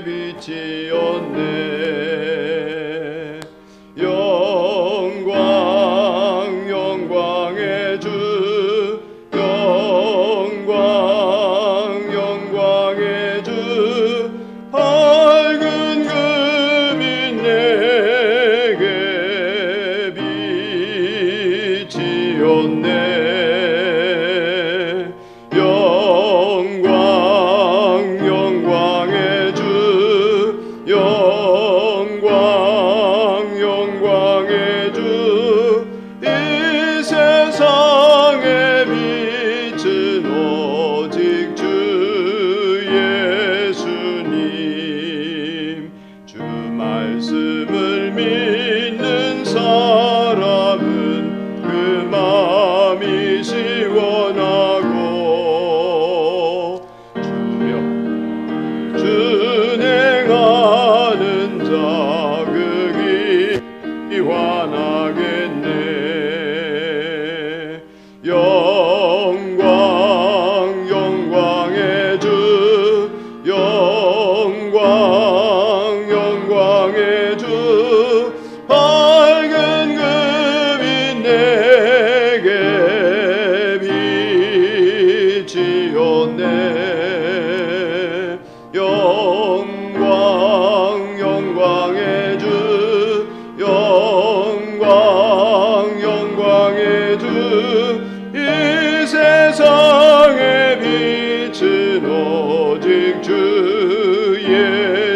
빛이었네. 영광 영광의 주, 영광 영광의 주, 밝은 금이 내게 빛이었네. 말씀을 믿는 사람은 그 마음이 시원하고 주여 준행하는 자 극이 환하겠네. 영광 영광의 주, 영광 영광의 주, 밝은 금이 내게 빛이었네. 영광 영광의 주, 영광 영광의 주, 이 세상의 빛은 오직 주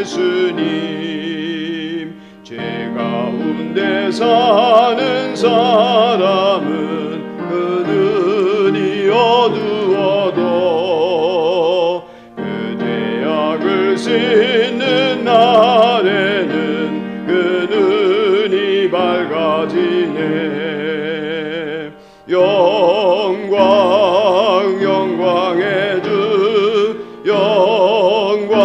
예수님. 죄 가운데 사는 사람은 그 눈이 어두워도 그 죄악을 씻는 날에는 그 눈이 밝아지네. 영광 영광의 주, 영광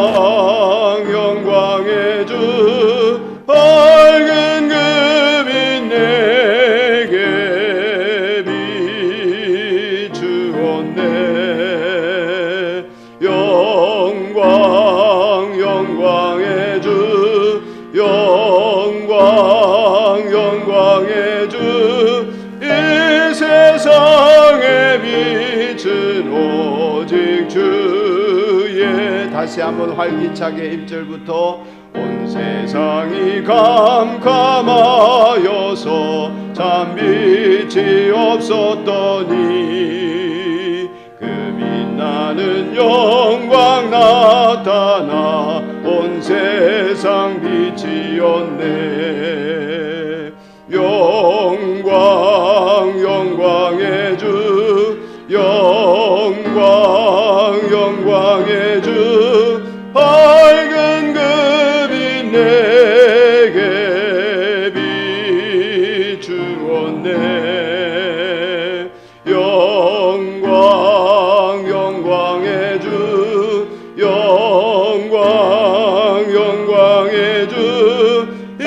영광의 주, 밝은 금이 내게 비추었네. 영광 영광의 주, 영광 영광의 주, 이 세상의 빛은 오직 주의. 다시 한번 활기차게 1절부터 온 세상이 캄캄하여서 참 빛이 없었더니 그 빛나는 영광 나타나 온 세상 빛이었네. 영광 영광의 주, 영광 영광의 주, 밝은 금이 내게 비추었네. 영광 영광의 주, 영광 영광의 주, 이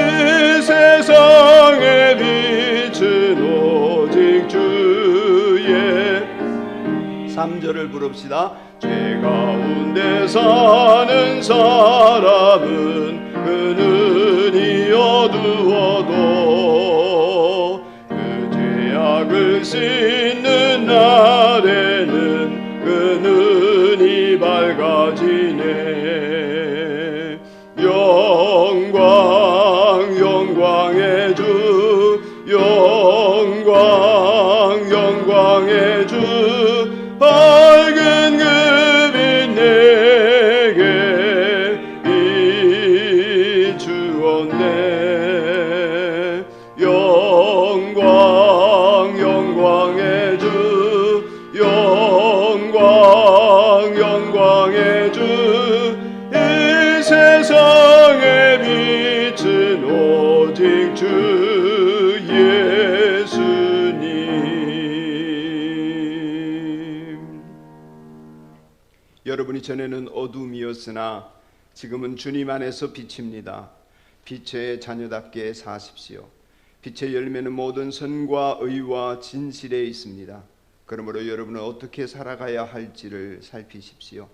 세상의 빛은 오직 주의. 3절을 부릅시다. 죄 가운데 사는 사람은 그 눈이 어두워도 그 죄악을 씻는 날에는 그 눈이 밝아지네. 영광 영광의 주, 영광 영광의 주, 밝은 금이 내게 비추었네. 영광 영광의 주, 영광 영광의 주, 이 세상의 빛은 오직 주 예수님. 여러분이 전에는 어둠이었으나 지금은 주님 안에서 빛입니다. 빛의 자녀답게 사십시오. 빛의 열매는 모든 선과 의와 진실에 있습니다. 그러므로 여러분은 어떻게 살아가야 할지를 살피십시오.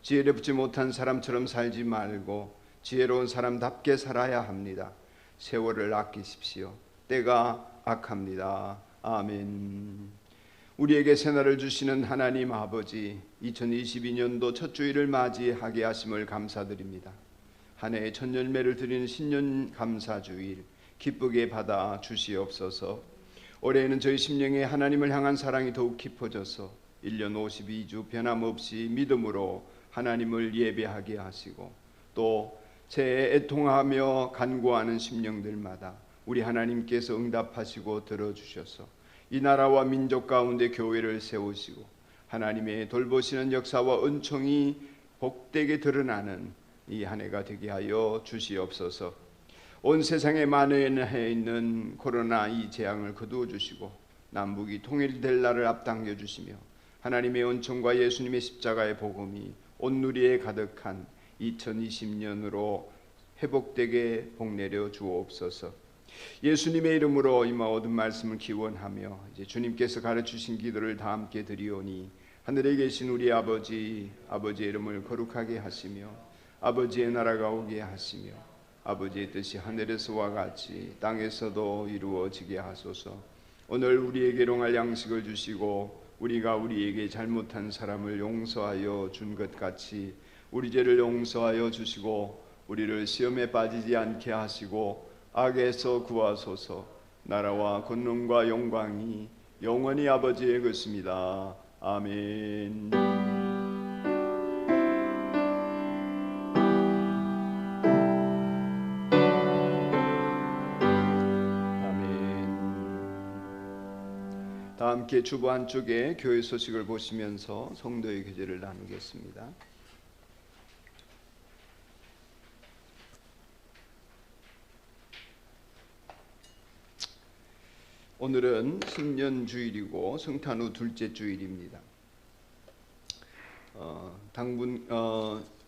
지혜롭지 못한 사람처럼 살지 말고 지혜로운 사람답게 살아야 합니다. 세월을 아끼십시오. 때가 악합니다. 아멘. 우리에게 새날을 주시는 하나님 아버지, 2022년도 첫 주일을 맞이하게 하심을 감사드립니다. 한 해의 첫 열매를 드리는 신년 감사주일 기쁘게 받아 주시옵소서. 올해에는 저희 심령에 하나님을 향한 사랑이 더욱 깊어져서 1년 52주 변함없이 믿음으로 하나님을 예배하게 하시고 또 새해 애통하며 간구하는 심령들마다 우리 하나님께서 응답하시고 들어주셔서 이 나라와 민족 가운데 교회를 세우시고 하나님의 돌보시는 역사와 은총이 복되게 드러나는 이 한 해가 되게 하여 주시옵소서. 온 세상에 만연해 있는 코로나 이 재앙을 거두어 주시고 남북이 통일될 날을 앞당겨 주시며 하나님의 은총과 예수님의 십자가의 복음이 온 누리에 가득한 2020년으로 회복되게 복내려 주옵소서. 예수님의 이름으로 이 모든 말씀을 기원하며 이제 주님께서 가르치신 기도를 다 함께 드리오니 하늘에 계신 우리 아버지의 이름을 거룩하게 하시며 아버지의 나라가 오게 하시며 아버지의 뜻이 하늘에서와 같이 땅에서도 이루어지게 하소서. 오늘 우리에게 일용할 양식을 주시고 우리가 우리에게 잘못한 사람을 용서하여 준 것 같이 우리 죄를 용서하여 주시고 우리를 시험에 빠지지 않게 하시고 악에서 구하소서. 나라와 권능과 영광이 영원히 아버지의 것입니다. 아멘. 다 함께 주보 한쪽에 교회 소식을 보시면서 성도의 교제를 나누겠습니다. 오늘은 신년주일이고 성탄 후 둘째 주일입니다.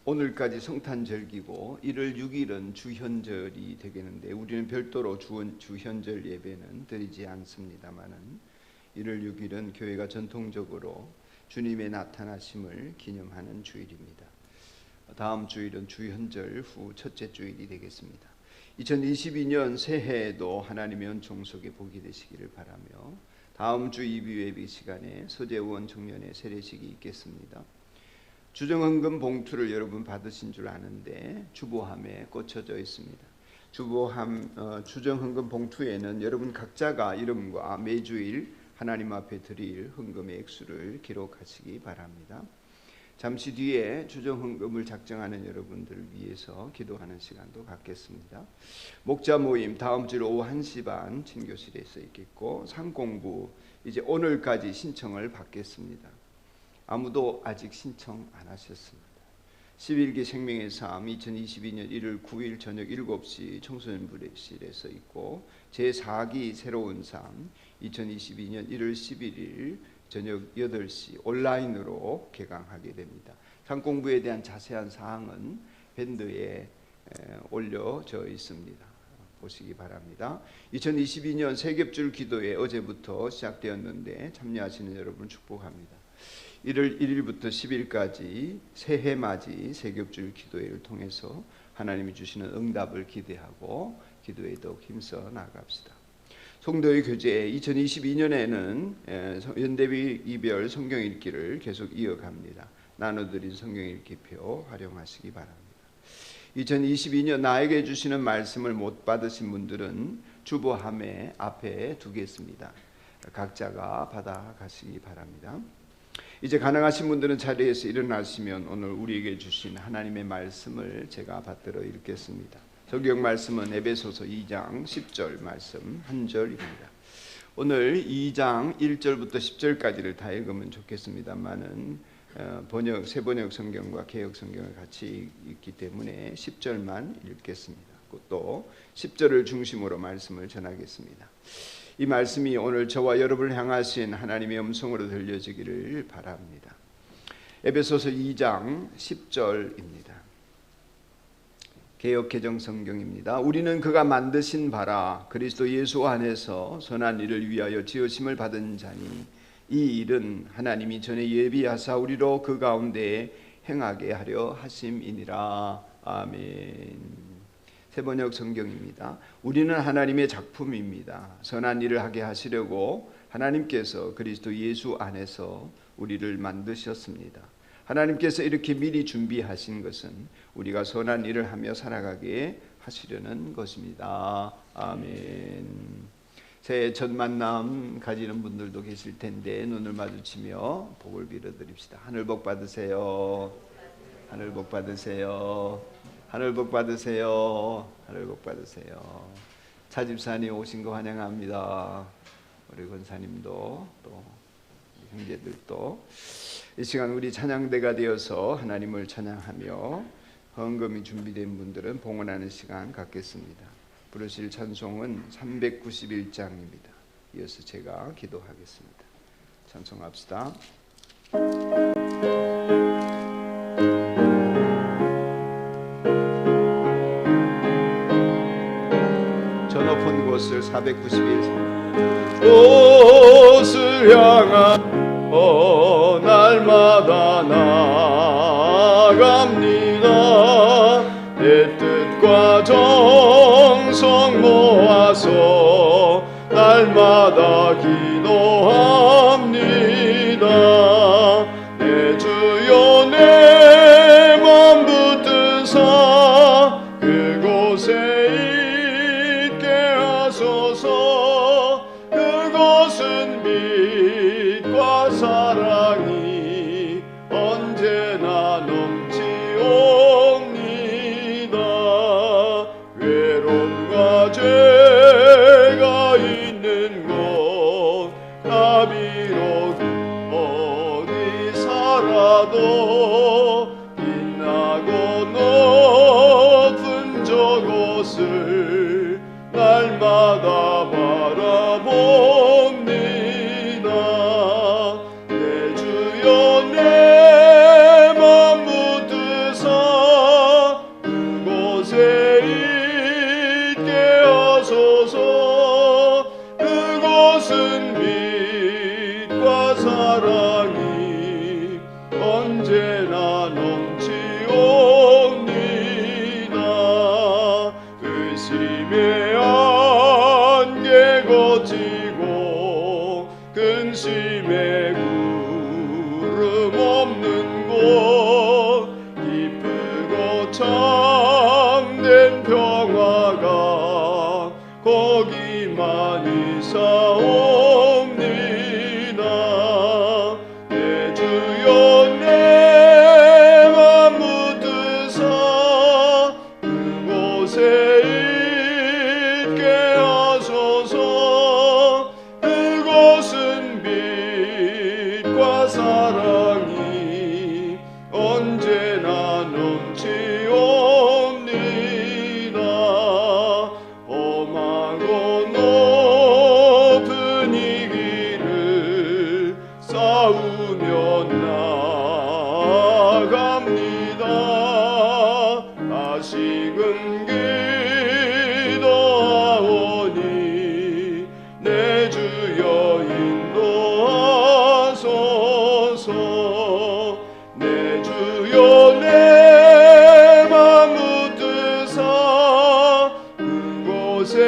오늘까지 성탄절기고 1월 6일은 주현절이 되겠는데 우리는 별도로 주현절 예배는 드리지 않습니다만은 1월 6일은 교회가 전통적으로 주님의 나타나심을 기념하는 주일입니다. 다음 주일은 주현절 후 첫째 주일이 되겠습니다. 2022년 새해에도 하나님의 은총 속에 복이 되시기를 바라며 다음 주 이비예배 시간에 서재원 청년의 세례식이 있겠습니다. 주정헌금 봉투를 여러분 받으신 줄 아는데 주보함에 꽂혀져 있습니다. 주정헌금 봉투에는 여러분 각자가 이름과 매주일 하나님 앞에 드릴 헌금의 액수를 기록하시기 바랍니다. 잠시 뒤에 주정헌금을 작정하는 여러분들을 위해서 기도하는 시간도 갖겠습니다. 목자 모임 다음 주 오후 1시 반 친교실에서 있겠고 상공부 이제 오늘까지 신청을 받겠습니다. 아무도 아직 신청 안 하셨습니다. 11기 생명의 삶 2022년 1월 9일 저녁 7시 청소년부실에서 있고 제4기 새로운 삶 2022년 1월 11일 저녁 8시 온라인으로 개강하게 됩니다. 상공부에 대한 자세한 사항은 밴드에 올려져 있습니다. 보시기 바랍니다. 2022년 세겹줄 기도회 어제부터 시작되었는데 참여하시는 여러분 축복합니다. 1월 1일부터 10일까지 새해 맞이 세겹줄 기도회를 통해서 하나님이 주시는 응답을 기대하고 기도에 더욱 힘써 나아갑시다. 성도의 교제 2022년에는 연대비 이별 성경 읽기를 계속 이어갑니다. 나눠드린 성경 읽기표 활용하시기 바랍니다. 2022년 나에게 주시는 말씀을 못 받으신 분들은 주보함에 앞에 두겠습니다. 각자가 받아가시기 바랍니다. 이제 가능하신 분들은 자리에서 일어나시면 오늘 우리에게 주신 하나님의 말씀을 제가 받들어 읽겠습니다. 성경 말씀은 에베소서 2장 10절 말씀 한 절입니다. 오늘 2장 1절부터 10절까지를 다 읽으면 좋겠습니다만은 새 번역 성경과 개역 성경을 같이 읽기 때문에 10절만 읽겠습니다. 또 10절을 중심으로 말씀을 전하겠습니다. 이 말씀이 오늘 저와 여러분을 향하신 하나님의 음성으로 들려지기를 바랍니다. 에베소서 2장 10절입니다. 개역 개정 성경입니다. 우리는 그가 만드신 바라 그리스도 예수 안에서 선한 일을 위하여 지으심을 받은 자니 이 일은 하나님이 전에 예비하사 우리로 그 가운데 행하게 하려 하심이니라. 아멘. 새번역 성경입니다. 우리는 하나님의 작품입니다. 선한 일을 하게 하시려고 하나님께서 그리스도 예수 안에서 우리를 만드셨습니다. 하나님께서 이렇게 미리 준비하신 것은 우리가 선한 일을 하며 살아가게 하시려는 것입니다. 아멘. 새해 첫 만남 가지는 분들도 계실 텐데 눈을 마주치며 복을 빌어드립시다. 하늘 복 받으세요. 하늘 복 받으세요. 하늘 복 받으세요. 하늘 복 받으세요. 차 집사님 오신 거 환영합니다. 우리 권사님도 또 형제들도 이 시간 우리 찬양대가 되어서 하나님을 찬양하며 헌금이 준비된 분들은 봉헌하는 시간 갖겠습니다. 부르실 찬송은 391장입니다. 이어서 제가 기도하겠습니다. 찬송합시다. 저 높은 곳을 491 곳을 향하여 날마다 나아갑니다. 내 뜻과 정성 모아서 날마다 기도합니다. 내 주여 내 맘 붙드사 그곳에 있게 하소서. 그곳은 빛과 사랑이 언제나 넘치옵니다. 외로움과 죄가 있는 곳 나 비록 어디 살아도 빛나고 높은 저곳을 날마다 바라봅니다. 내 주여 내 맘 붙드사 그곳에 있게 하소서. 그곳은 빛과 사랑이 언제나 넘치옵니다. 의심의 안개 거치고 근심의 구름 없는 곳 기쁘고 참된 평화가 거기만 있사옵니다. 내 주여 내 맘 붙드사 그곳에 있게 하소서. 그곳은 빛과 사랑이 언제나 넘치옵니다. 험하고 높은 이 길을 싸우며 나아갑니다. 다시금 기도하오니 내 주여 인도하소서. 내 주여 내 맘 붙드사 그곳에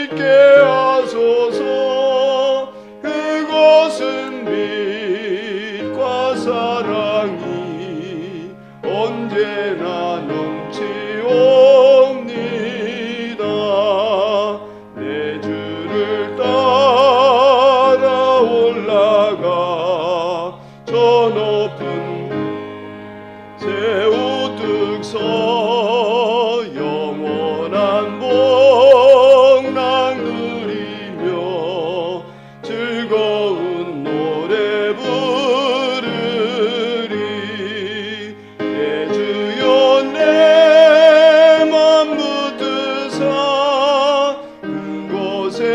있게 하소서. 그곳은 빛과 사랑이 언제나 넘치옵니다. 내 주를 따라 올라가 저 높은 새 우뚝 서 영원한 복락 누리며 즐거운 노래 부르리. 내 주여 내 맘 붙드사 그곳에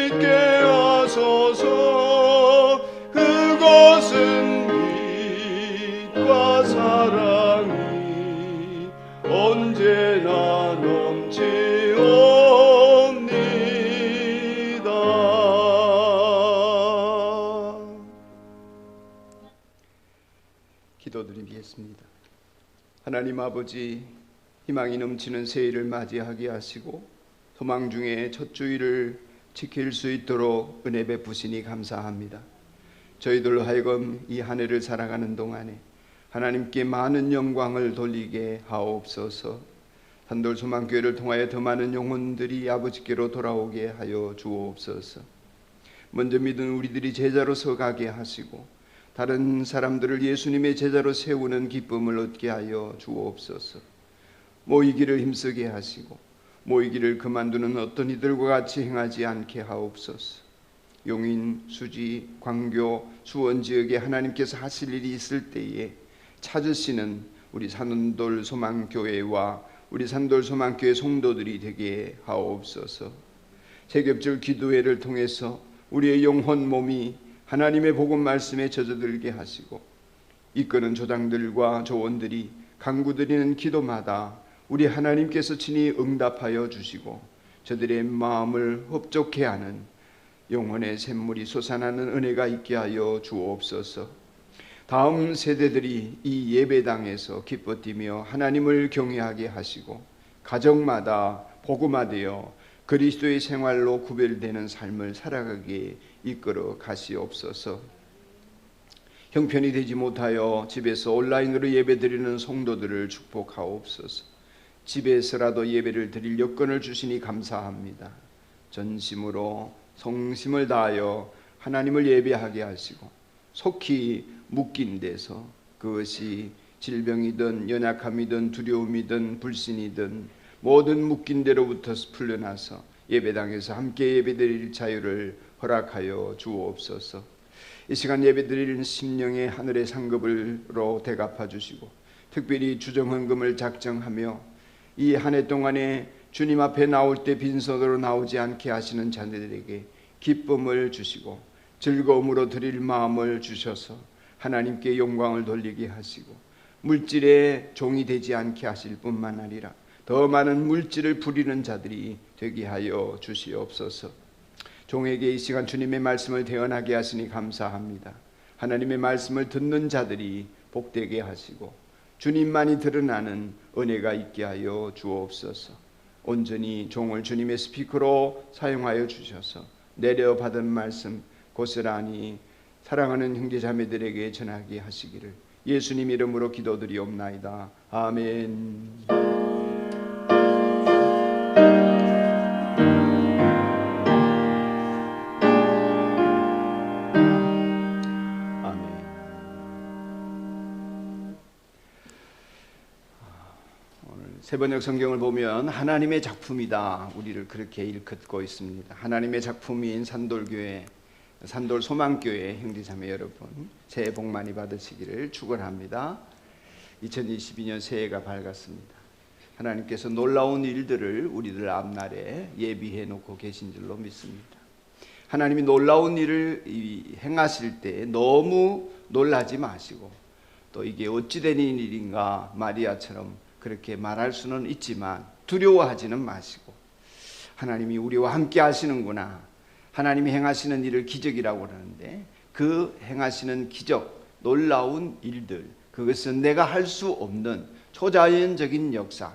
있게 하소서. 그곳은 빛과 사랑이 언제나 넘치옵니다. 기도드리겠습니다. 하나님 아버지, 희망이 넘치는 새해를 맞이하게 하시고 소망 중에 첫 주일을 지킬 수 있도록 은혜 베푸시니 감사합니다. 저희들로 하여금 이 한 해를 살아가는 동안에 하나님께 많은 영광을 돌리게 하옵소서. 산돌 소망교회를 통하여 더 많은 영혼들이 아버지께로 돌아오게 하여 주옵소서. 먼저 믿은 우리들이 제자로서 가게 하시고 다른 사람들을 예수님의 제자로 세우는 기쁨을 얻게 하여 주옵소서. 모이기를 힘쓰게 하시고 모이기를 그만두는 어떤 이들과 같이 행하지 않게 하옵소서. 용인, 수지, 광교, 수원 지역에 하나님께서 하실 일이 있을 때에 찾으시는 우리 산돌 소망교회와 우리 산돌 소망교회 성도들이 되게 하옵소서. 세겹절 기도회를 통해서 우리의 영혼 몸이 하나님의 복음 말씀에 젖어들게 하시고 이끄는 조장들과 조원들이 간구드리는 기도마다 우리 하나님께서 친히 응답하여 주시고 저들의 마음을 흡족해 하는 영혼의 샘물이 솟아나는 은혜가 있게 하여 주옵소서. 다음 세대들이 이 예배당에서 기뻐 뛰며 하나님을 경외하게 하시고 가정마다 복음화되어 그리스도의 생활로 구별되는 삶을 살아가게 이끌어 가시옵소서. 형편이 되지 못하여 집에서 온라인으로 예배드리는 성도들을 축복하옵소서. 집에서라도 예배를 드릴 여건을 주시니 감사합니다. 전심으로 성심을 다하여 하나님을 예배하게 하시고 속히 묶인 데서 그것이 질병이든 연약함이든 두려움이든 불신이든 모든 묶인 데로부터 풀려나서 예배당에서 함께 예배드릴 자유를 허락하여 주옵소서. 이 시간 예배드리는 심령의 하늘의 상급으로 대갚아 주시고 특별히 주정헌금을 작정하며 이 한 해 동안에 주님 앞에 나올 때 빈손으로 나오지 않게 하시는 자들에게 기쁨을 주시고 즐거움으로 드릴 마음을 주셔서 하나님께 영광을 돌리게 하시고 물질의 종이 되지 않게 하실 뿐만 아니라 더 많은 물질을 부리는 자들이 되게 하여 주시옵소서. 종에게 이 시간 주님의 말씀을 대언하게 하시니 감사합니다. 하나님의 말씀을 듣는 자들이 복되게 하시고 주님만이 드러나는 은혜가 있게 하여 주옵소서. 온전히 종을 주님의 스피커로 사용하여 주셔서 내려받은 말씀 고스란히 사랑하는 형제자매들에게 전하게 하시기를 예수님 이름으로 기도드리옵나이다. 아멘. 세번역 성경을 보면 하나님의 작품이다 우리를 그렇게 일컫고 있습니다. 하나님의 작품인 산돌교회, 산돌 소망교회 형제자매 여러분 새해 복 많이 받으시기를 축원합니다. 2022년 새해가 밝았습니다. 하나님께서 놀라운 일들을 우리들 앞날에 예비해 놓고 계신 줄로 믿습니다. 하나님이 놀라운 일을 행하실 때 너무 놀라지 마시고 또 이게 어찌 된 일인가 마리아처럼 그렇게 말할 수는 있지만 두려워하지는 마시고 하나님이 우리와 함께 하시는구나. 하나님이 행하시는 일을 기적이라고 하는데 그 행하시는 기적, 놀라운 일들 그것은 내가 할 수 없는 초자연적인 역사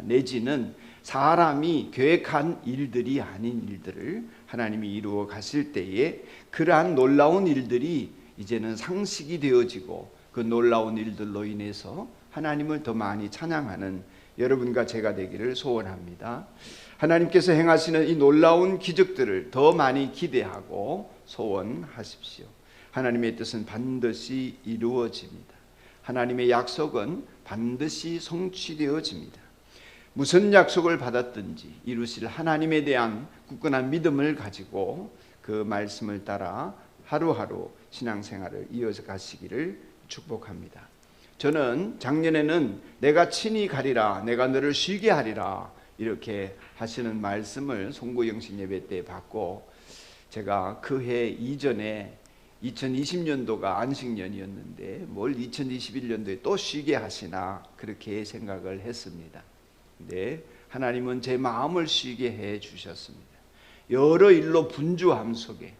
내지는 사람이 계획한 일들이 아닌 일들을 하나님이 이루어 가실 때에 그러한 놀라운 일들이 이제는 상식이 되어지고 그 놀라운 일들로 인해서 하나님을 더 많이 찬양하는 여러분과 제가 되기를 소원합니다. 하나님께서 행하시는 이 놀라운 기적들을 더 많이 기대하고 소원하십시오. 하나님의 뜻은 반드시 이루어집니다. 하나님의 약속은 반드시 성취되어집니다. 무슨 약속을 받았든지 이루실 하나님에 대한 굳건한 믿음을 가지고 그 말씀을 따라 하루하루 신앙생활을 이어서 가시기를 축복합니다. 저는 작년에는 내가 친히 가리라 내가 너를 쉬게 하리라 이렇게 하시는 말씀을 송구영신 예배 때 받고 제가 그 해 이전에 2020년도가 안식년이었는데 뭘 2021년도에 또 쉬게 하시나 그렇게 생각을 했습니다. 근데 하나님은 제 마음을 쉬게 해 주셨습니다. 여러 일로 분주함 속에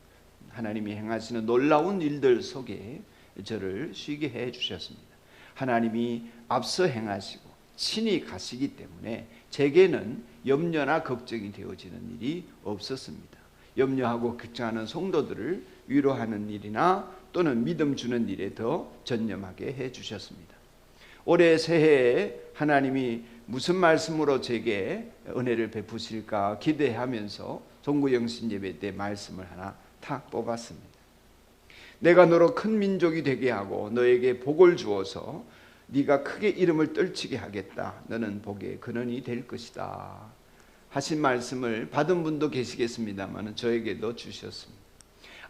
하나님이 행하시는 놀라운 일들 속에 저를 쉬게 해 주셨습니다. 하나님이 앞서 행하시고 친히 가시기 때문에 제게는 염려나 걱정이 되어지는 일이 없었습니다. 염려하고 걱정하는 성도들을 위로하는 일이나 또는 믿음 주는 일에 더 전념하게 해주셨습니다. 올해 새해에 하나님이 무슨 말씀으로 제게 은혜를 베푸실까 기대하면서 송구영신 예배 때 말씀을 하나 탁 뽑았습니다. 내가 너로 큰 민족이 되게 하고 너에게 복을 주어서 네가 크게 이름을 떨치게 하겠다. 너는 복의 근원이 될 것이다 하신 말씀을 받은 분도 계시겠습니다만 저에게도 주셨습니다.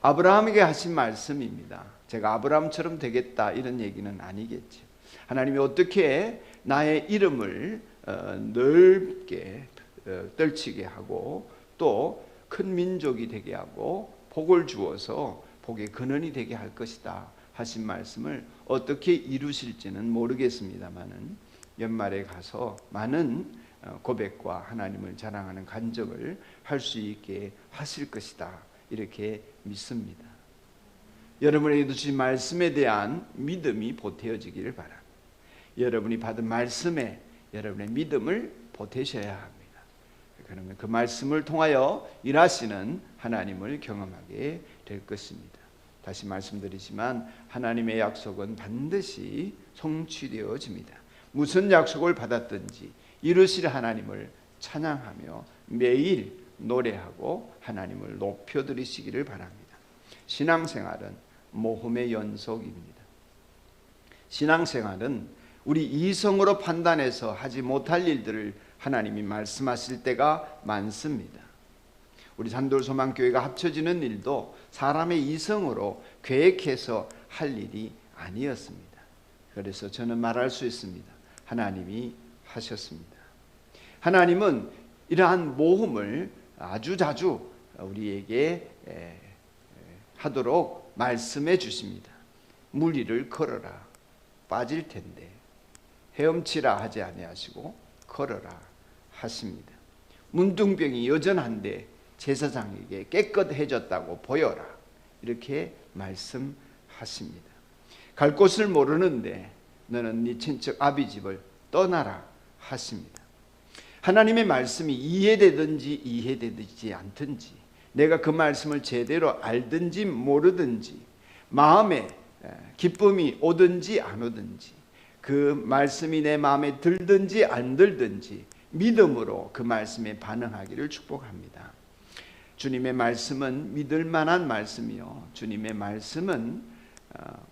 아브라함에게 하신 말씀입니다. 제가 아브라함처럼 되겠다 이런 얘기는 아니겠죠. 하나님이 어떻게 나의 이름을 넓게 떨치게 하고 또 큰 민족이 되게 하고 복을 주어서 복의 근원이 되게 할 것이다 하신 말씀을 어떻게 이루실지는 모르겠습니다만은 연말에 가서 많은 고백과 하나님을 자랑하는 간증을 할 수 있게 하실 것이다 이렇게 믿습니다. 여러분에게 주신 말씀에 대한 믿음이 보태어지기를 바랍니다. 여러분이 받은 말씀에 여러분의 믿음을 보태셔야 합니다. 그러면 그 말씀을 통하여 일하시는 하나님을 경험하게 될 것입니다. 다시 말씀드리지만 하나님의 약속은 반드시 성취되어집니다. 무슨 약속을 받았든지 이루실 하나님을 찬양하며 매일 노래하고 하나님을 높여드리시기를 바랍니다. 신앙생활은 모험의 연속입니다. 신앙생활은 우리 이성으로 판단해서 하지 못할 일들을 하나님이 말씀하실 때가 많습니다. 우리 산돌소망교회가 합쳐지는 일도 사람의 이성으로 계획해서 할 일이 아니었습니다. 그래서 저는 말할 수 있습니다. 하나님이 하셨습니다. 하나님은 이러한 모험을 아주 자주 우리에게 하도록 말씀해 주십니다. 물 위를 걸어라. 빠질 텐데 헤엄치라 하지 아니하시고 걸어라 하십니다. 문둥병이 여전한데 제사장에게 깨끗해졌다고 보여라 이렇게 말씀하십니다. 갈 곳을 모르는데 너는 네 친척 아비 집을 떠나라 하십니다. 하나님의 말씀이 이해되든지 이해되지 않든지 내가 그 말씀을 제대로 알든지 모르든지 마음에 기쁨이 오든지 안 오든지 그 말씀이 내 마음에 들든지 안 들든지 믿음으로 그 말씀에 반응하기를 축복합니다. 주님의 말씀은 믿을 만한 말씀이요 주님의 말씀은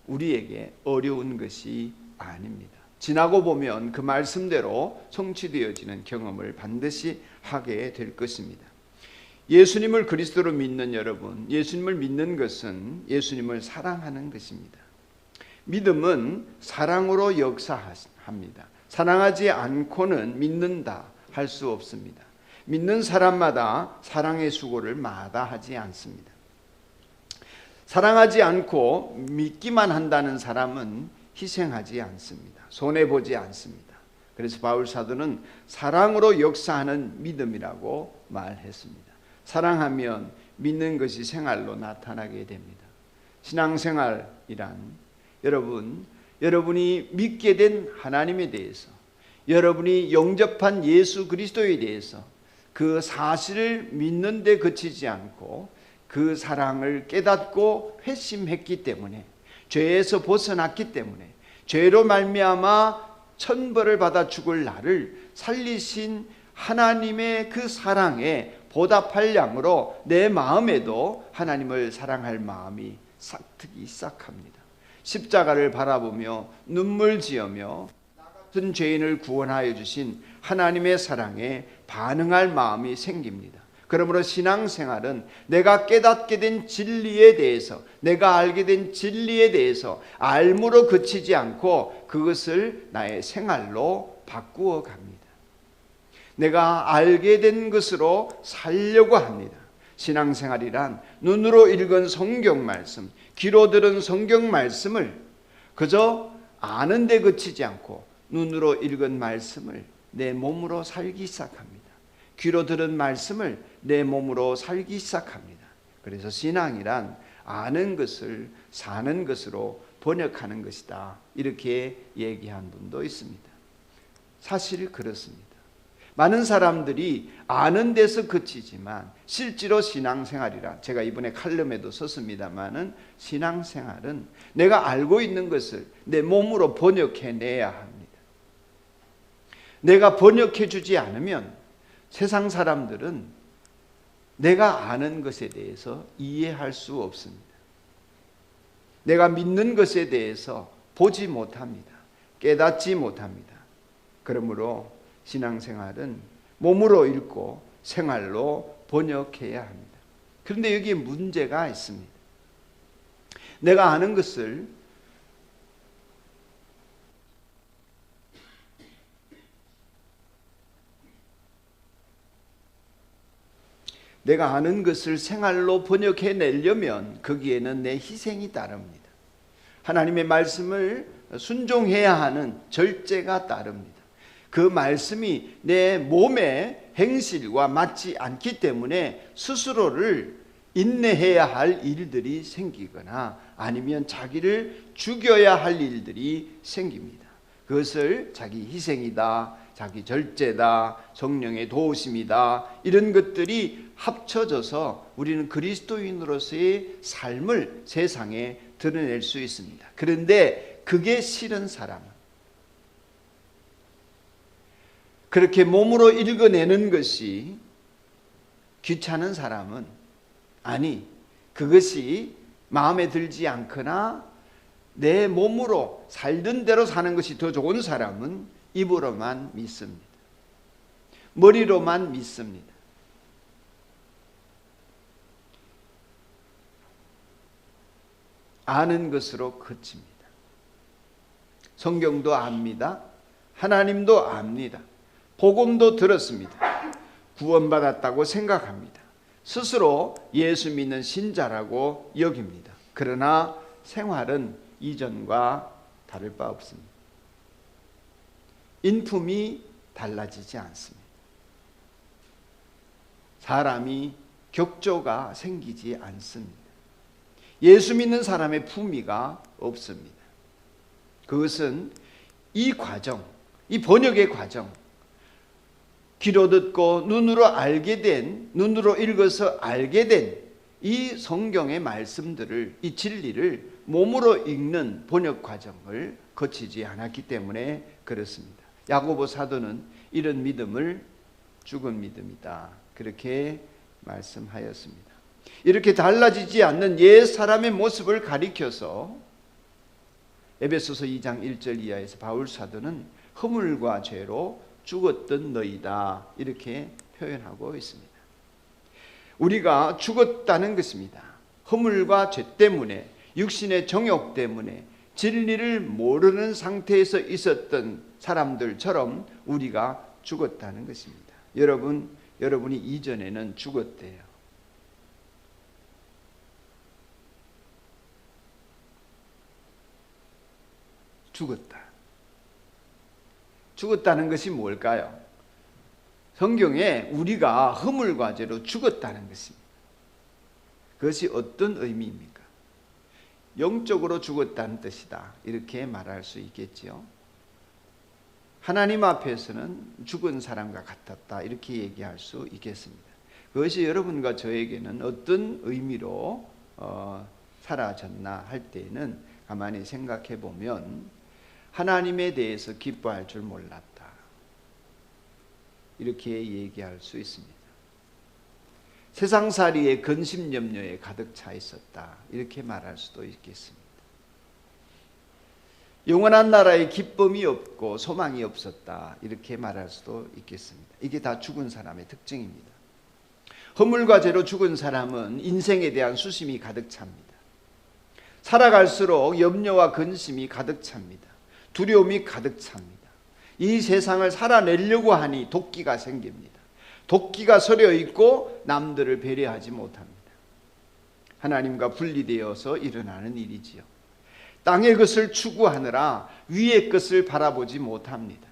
우리에게 어려운 것이 아닙니다. 지나고 보면 그 말씀대로 성취되어지는 경험을 반드시 하게 될 것입니다. 예수님을 그리스도로 믿는 여러분, 예수님을 믿는 것은 예수님을 사랑하는 것입니다. 믿음은 사랑으로 역사합니다. 사랑하지 않고는 믿는다 할 수 없습니다. 믿는 사람마다 사랑의 수고를 마다하지 않습니다. 사랑하지 않고 믿기만 한다는 사람은 희생하지 않습니다. 손해보지 않습니다. 그래서 바울 사도는 사랑으로 역사하는 믿음이라고 말했습니다. 사랑하면 믿는 것이 생활로 나타나게 됩니다. 신앙생활이란 여러분이 믿게 된 하나님에 대해서 여러분이 영접한 예수 그리스도에 대해서 그 사실을 믿는 데 그치지 않고 그 사랑을 깨닫고 회심했기 때문에 죄에서 벗어났기 때문에 죄로 말미암아 천벌을 받아 죽을 나를 살리신 하나님의 그 사랑에 보답할 양으로 내 마음에도 하나님을 사랑할 마음이 싹트기 시작합니다. 십자가를 바라보며 눈물 지으며 나 같은 죄인을 구원하여 주신 하나님의 사랑에 반응할 마음이 생깁니다. 그러므로 신앙생활은 내가 깨닫게 된 진리에 대해서 내가 알게 된 진리에 대해서 알므로 그치지 않고 그것을 나의 생활로 바꾸어 갑니다. 내가 알게 된 것으로 살려고 합니다. 신앙생활이란 눈으로 읽은 성경 말씀, 귀로 들은 성경 말씀을 그저 아는 데 그치지 않고 눈으로 읽은 말씀을 내 몸으로 살기 시작합니다. 귀로 들은 말씀을 내 몸으로 살기 시작합니다. 그래서 신앙이란 아는 것을 사는 것으로 번역하는 것이다. 이렇게 얘기한 분도 있습니다. 사실 그렇습니다. 많은 사람들이 아는 데서 그치지만 실제로 신앙생활이라, 제가 이번에 칼럼에도 썼습니다마는, 신앙생활은 내가 알고 있는 것을 내 몸으로 번역해내야 합니다. 내가 번역해 주지 않으면 세상 사람들은 내가 아는 것에 대해서 이해할 수 없습니다. 내가 믿는 것에 대해서 보지 못합니다. 깨닫지 못합니다. 그러므로 신앙생활은 몸으로 읽고 생활로 번역해야 합니다. 그런데 여기에 문제가 있습니다. 내가 아는 것을 생활로 번역해내려면 거기에는 내 희생이 따릅니다. 하나님의 말씀을 순종해야 하는 절제가 따릅니다. 그 말씀이 내 몸의 행실과 맞지 않기 때문에 스스로를 인내해야 할 일들이 생기거나 아니면 자기를 죽여야 할 일들이 생깁니다. 그것을 자기 희생이다, 자기 절제다, 성령의 도우심이다, 이런 것들이 합쳐져서 우리는 그리스도인으로서의 삶을 세상에 드러낼 수 있습니다. 그런데 그게 싫은 사람은, 그렇게 몸으로 읽어내는 것이 귀찮은 사람은, 아니 그것이 마음에 들지 않거나 내 몸으로 살던 대로 사는 것이 더 좋은 사람은 입으로만 믿습니다. 머리로만 믿습니다. 아는 것으로 그칩니다. 성경도 압니다. 하나님도 압니다. 복음도 들었습니다. 구원받았다고 생각합니다. 스스로 예수 믿는 신자라고 여깁니다. 그러나 생활은 이전과 다를 바 없습니다. 인품이 달라지지 않습니다. 사람이 격조가 생기지 않습니다. 예수 믿는 사람의 품위가 없습니다. 그것은 이 과정, 이 번역의 과정, 귀로 듣고 눈으로 알게 된, 눈으로 읽어서 알게 된 이 성경의 말씀들을, 이 진리를 몸으로 읽는 번역 과정을 거치지 않았기 때문에 그렇습니다. 야고보 사도는 이런 믿음을 죽은 믿음이다, 그렇게 말씀하였습니다. 이렇게 달라지지 않는 옛 사람의 모습을 가리켜서 에베소서 2장 1절 이하에서 바울 사도는 허물과 죄로 죽었던 너희다, 이렇게 표현하고 있습니다. 우리가 죽었다는 것입니다. 허물과 죄 때문에, 육신의 정욕 때문에 진리를 모르는 상태에서 있었던 사람들처럼 우리가 죽었다는 것입니다. 여러분이 이전에는 죽었대요. 죽었다는 것이 뭘까요? 성경에 우리가 허물과 죄로 죽었다는 것입니다. 그것이 어떤 의미입니까? 영적으로 죽었다는 뜻이다, 이렇게 말할 수 있겠지요. 하나님 앞에서는 죽은 사람과 같았다, 이렇게 얘기할 수 있겠습니다. 그것이 여러분과 저에게는 어떤 의미로 사라졌나 할 때에는 가만히 생각해 보면 하나님에 대해서 기뻐할 줄 몰랐다, 이렇게 얘기할 수 있습니다. 세상살이의 근심염려에 가득 차 있었다, 이렇게 말할 수도 있겠습니다. 영원한 나라에 기쁨이 없고 소망이 없었다, 이렇게 말할 수도 있겠습니다. 이게 다 죽은 사람의 특징입니다. 허물과 죄로 죽은 사람은 인생에 대한 수심이 가득 찹니다. 살아갈수록 염려와 근심이 가득 찹니다. 두려움이 가득 찹니다. 이 세상을 살아내려고 하니 도끼가 생깁니다. 도끼가 서려 있고 남들을 배려하지 못합니다. 하나님과 분리되어서 일어나는 일이지요. 땅의 것을 추구하느라 위의 것을 바라보지 못합니다.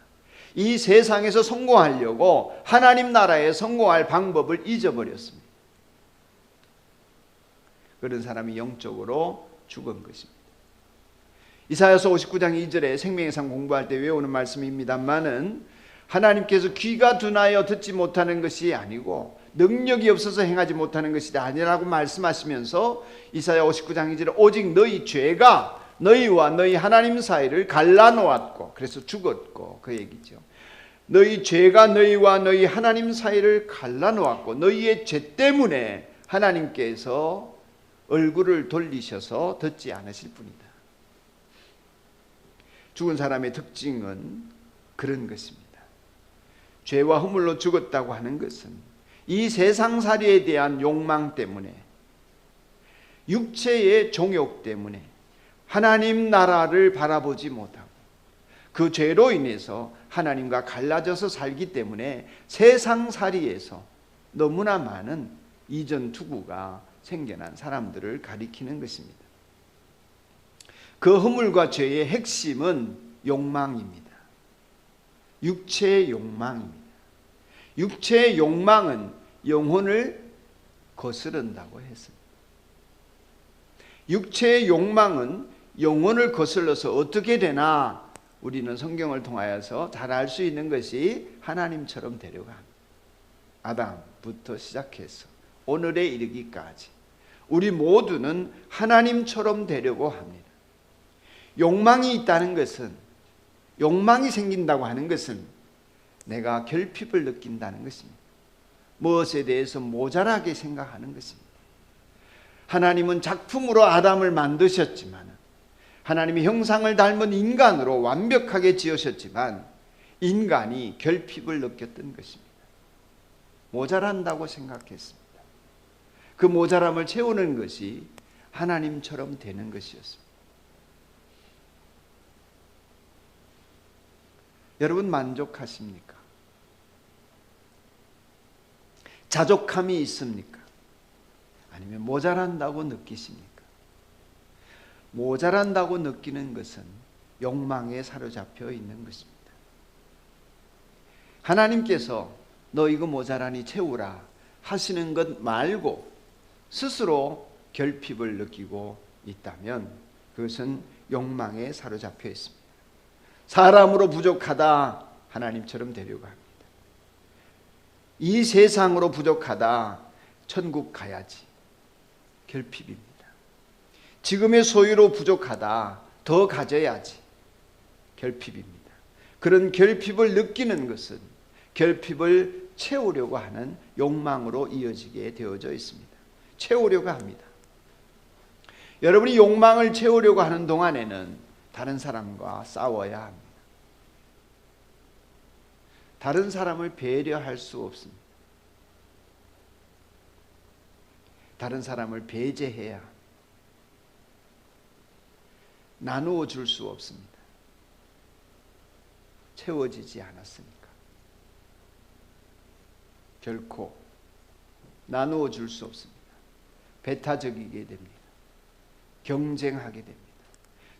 이 세상에서 성공하려고 하나님 나라에 성공할 방법을 잊어버렸습니다. 그런 사람이 영적으로 죽은 것입니다. 이사야서 59장 2절에 생명의 상 공부할 때 외우는 말씀입니다만은 하나님께서 귀가 둔하여 듣지 못하는 것이 아니고 능력이 없어서 행하지 못하는 것이 아니라고 말씀하시면서 이사야 59장 2절에 오직 너희 죄가 너희와 너희 하나님 사이를 갈라놓았고, 그래서 죽었고, 그 얘기죠. 너희 죄가 너희와 너희 하나님 사이를 갈라놓았고, 너희의 죄 때문에 하나님께서 얼굴을 돌리셔서 듣지 않으실 뿐이다. 죽은 사람의 특징은 그런 것입니다. 죄와 허물로 죽었다고 하는 것은 이 세상살이에 대한 욕망 때문에, 육체의 종욕 때문에 하나님 나라를 바라보지 못하고 그 죄로 인해서 하나님과 갈라져서 살기 때문에 세상살이에서 너무나 많은 이전 투구가 생겨난 사람들을 가리키는 것입니다. 그 허물과 죄의 핵심은 욕망입니다. 육체의 욕망입니다. 육체의 욕망은 영혼을 거스른다고 했습니다. 육체의 욕망은 영혼을 거슬러서 어떻게 되나 우리는 성경을 통하여서 잘 알 수 있는 것이 하나님처럼 되려고 합니다. 아담부터 시작해서 오늘에 이르기까지 우리 모두는 하나님처럼 되려고 합니다. 욕망이 있다는 것은, 욕망이 생긴다고 하는 것은 내가 결핍을 느낀다는 것입니다. 무엇에 대해서 모자라게 생각하는 것입니다. 하나님은 작품으로 아담을 만드셨지만, 하나님의 형상을 닮은 인간으로 완벽하게 지으셨지만 인간이 결핍을 느꼈던 것입니다. 모자란다고 생각했습니다. 그 모자람을 채우는 것이 하나님처럼 되는 것이었습니다. 여러분 만족하십니까? 자족함이 있습니까? 아니면 모자란다고 느끼십니까? 모자란다고 느끼는 것은 욕망에 사로잡혀 있는 것입니다. 하나님께서 너 이거 모자라니 채우라 하시는 것 말고 스스로 결핍을 느끼고 있다면 그것은 욕망에 사로잡혀 있습니다. 사람으로 부족하다, 하나님처럼 되려고 합니다. 이 세상으로 부족하다, 천국 가야지, 결핍입니다. 지금의 소유로 부족하다, 더 가져야지, 결핍입니다. 그런 결핍을 느끼는 것은 결핍을 채우려고 하는 욕망으로 이어지게 되어져 있습니다. 채우려고 합니다. 여러분이 욕망을 채우려고 하는 동안에는 다른 사람과 싸워야 합니다. 다른 사람을 배려할 수 없습니다. 다른 사람을 배제해야 합니다. 나누어 줄 수 없습니다. 채워지지 않았으니까. 결코 나누어 줄 수 없습니다. 배타적이게 됩니다. 경쟁하게 됩니다.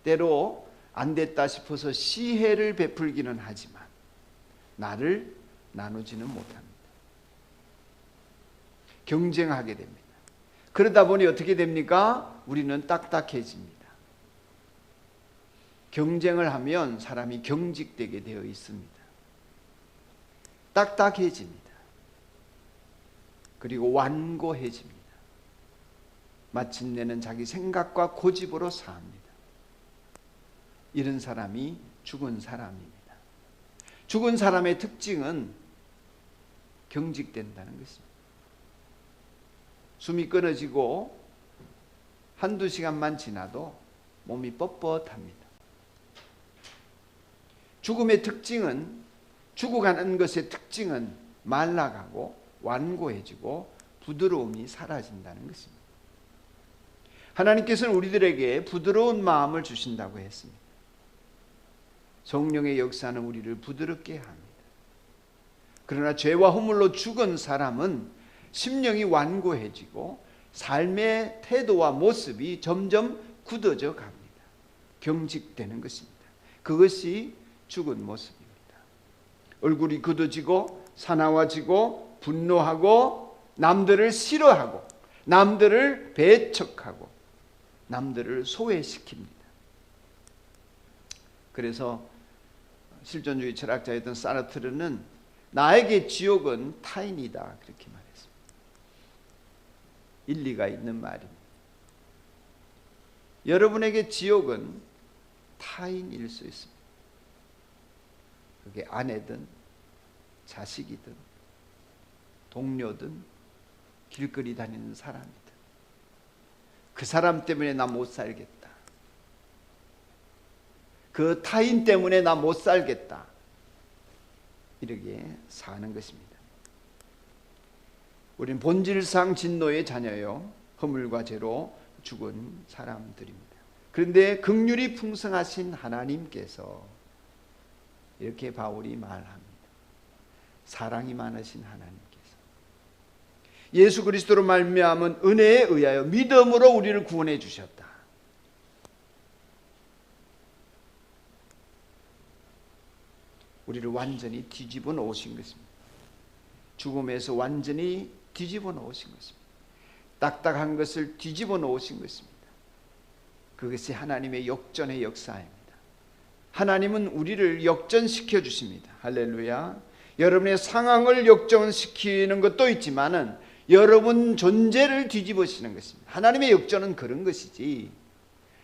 때로 안 됐다 싶어서 시혜를 베풀기는 하지만 나를 나누지는 못합니다. 경쟁하게 됩니다. 그러다 보니 어떻게 됩니까? 우리는 딱딱해집니다. 경쟁을 하면 사람이 경직되게 되어 있습니다. 딱딱해집니다. 그리고 완고해집니다. 마침내는 자기 생각과 고집으로 삽니다. 이런 사람이 죽은 사람입니다. 죽은 사람의 특징은 경직된다는 것입니다. 숨이 끊어지고 한두 시간만 지나도 몸이 뻣뻣합니다. 죽음의 특징은, 죽어가는 것의 특징은 말라가고 완고해지고 부드러움이 사라진다는 것입니다. 하나님께서는 우리들에게 부드러운 마음을 주신다고 했습니다. 성령의 역사는 우리를 부드럽게 합니다. 그러나 죄와 허물로 죽은 사람은 심령이 완고해지고 삶의 태도와 모습이 점점 굳어져 갑니다. 경직되는 것입니다. 그것이 죽은 모습입니다. 얼굴이 굳어지고 사나워지고 분노하고 남들을 싫어하고 남들을 배척하고 남들을 소외시킵니다. 그래서 실존주의 철학자였던 사르트르는 나에게 지옥은 타인이다 그렇게 말했습니다. 일리가 있는 말입니다. 여러분에게 지옥은 타인일 수 있습니다. 그게 아내든 자식이든 동료든 길거리 다니는 사람이든 그 사람 때문에 나 못 살겠다. 그 타인 때문에 나 못 살겠다. 이렇게 사는 것입니다. 우린 본질상 진노의 자녀요, 허물과 죄로 죽은 사람들입니다. 그런데 긍휼이 풍성하신 하나님께서 이렇게 바울이 말합니다. 사랑이 많으신 하나님께서 예수 그리스도로 말미암은 은혜에 의하여 믿음으로 우리를 구원해 주셨다. 우리를 완전히 뒤집어 놓으신 것입니다. 죽음에서 완전히 뒤집어 놓으신 것입니다. 딱딱한 것을 뒤집어 놓으신 것입니다. 그것이 하나님의 역전의 역사입니다. 하나님은 우리를 역전시켜 주십니다. 할렐루야. 여러분의 상황을 역전시키는 것도 있지만은 여러분 존재를 뒤집으시는 것입니다. 하나님의 역전은 그런 것이지,